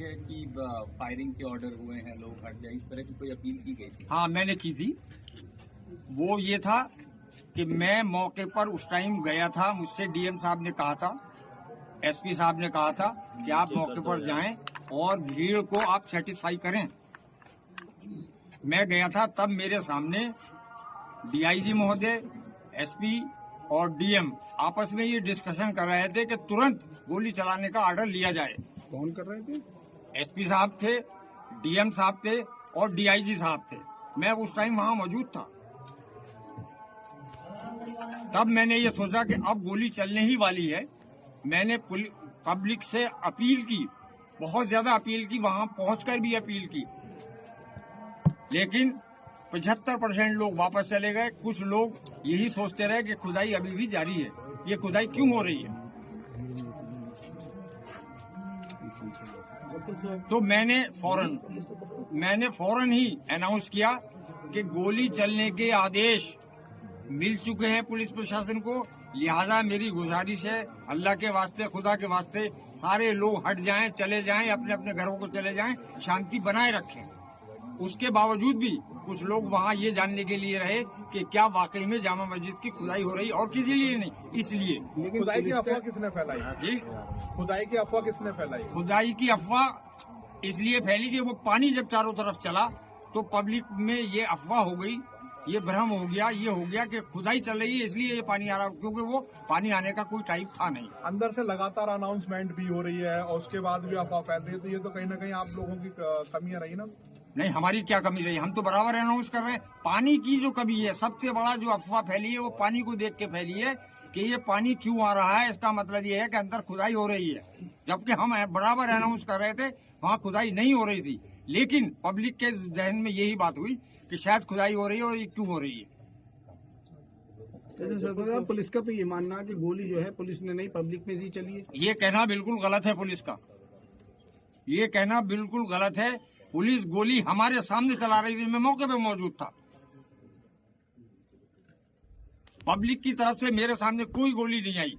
है कि फायरिंग के ऑर्डर हुए हैं, लोग हट जाए, इस तरह की कोई अपील की गई थी? हाँ, मैंने की थी। वो ये था कि मैं मौके पर उस टाइम गया था, मुझसे डीएम साहब ने कहा था, एसपी साहब ने कहा था कि आप मौके पर जाएं और भीड़ को आप सेटिस्फाई करें। मैं गया था, तब मेरे सामने डीआईजी महोदय, एसपी और डीएम आपस में ये डिस्कशन कर रहे थे कि तुरंत गोली चलाने का ऑर्डर लिया जाए। कौन कर रहे थे? एसपी साहब थे, डीएम साहब थे और डीआईजी साहब थे। मैं उस टाइम वहां मौजूद था। तब मैंने ये सोचा कि अब गोली चलने ही वाली है। मैंने पब्लिक से अपील की, बहुत ज्यादा अपील की, वहां पहुंचकर भी अपील की, लेकिन 75% लोग वापस चले गए। कुछ लोग यही सोचते रहे कि खुदाई अभी भी जारी है, ये खुदाई क्यों हो रही है। तो मैंने फौरन ही अनाउंस किया कि गोली चलने के आदेश मिल चुके हैं पुलिस प्रशासन को, लिहाजा मेरी गुजारिश है, अल्लाह के वास्ते, खुदा के वास्ते, सारे लोग हट जाएं, चले जाएं, अपने अपने घरों को चले जाएं, शांति बनाए रखें। उसके बावजूद भी कुछ लोग वहां ये जानने के लिए रहे कि क्या वाकई में जामा मस्जिद की खुदाई हो रही, और किसी लिए नहीं, इसलिए। लेकिन खुदाई की अफवाह किसने फैलाई? जी, खुदाई की अफवाह किसने फैलाई? खुदाई की अफवाह इसलिए फैली कि वो पानी जब चारों तरफ चला तो पब्लिक में ये अफवाह हो गई, ये भ्रम हो गया, ये हो गया कि खुदाई चल रही है इसलिए ये पानी आ रहा, क्योंकि वो पानी आने का कोई टाइप था नहीं। अंदर से लगातार अनाउंसमेंट भी हो रही है और उसके बाद भी अफवाह फैल रही है, तो ये तो कहीं ना कहीं आप लोगों की कमियां रही ना? नहीं, हमारी क्या कमी रही, हम तो बराबर अनाउंस कर रहे हैं। पानी की जो कमी है, सबसे बड़ा जो अफवाह फैली है वो पानी को देख के फैली है कि ये पानी क्यों आ रहा है। इसका मतलब ये है कि अंदर खुदाई हो रही है, जबकि हम बराबर अनाउंस कर रहे थे वहाँ खुदाई नहीं हो रही थी। लेकिन पब्लिक के जहन में यही बात हुई कि शायद खुदाई हो रही है, और ये क्यों हो रही है। जैसे पुलिस का तो ये मानना है कि गोली जो है पुलिस ने नहीं, पब्लिक में ही चली है। ये कहना बिल्कुल गलत है पुलिस का, ये कहना बिल्कुल गलत है। पुलिस गोली हमारे सामने चला रही थी, मैं मौके पे मौजूद था। पब्लिक की तरफ से मेरे सामने कोई गोली नहीं आई।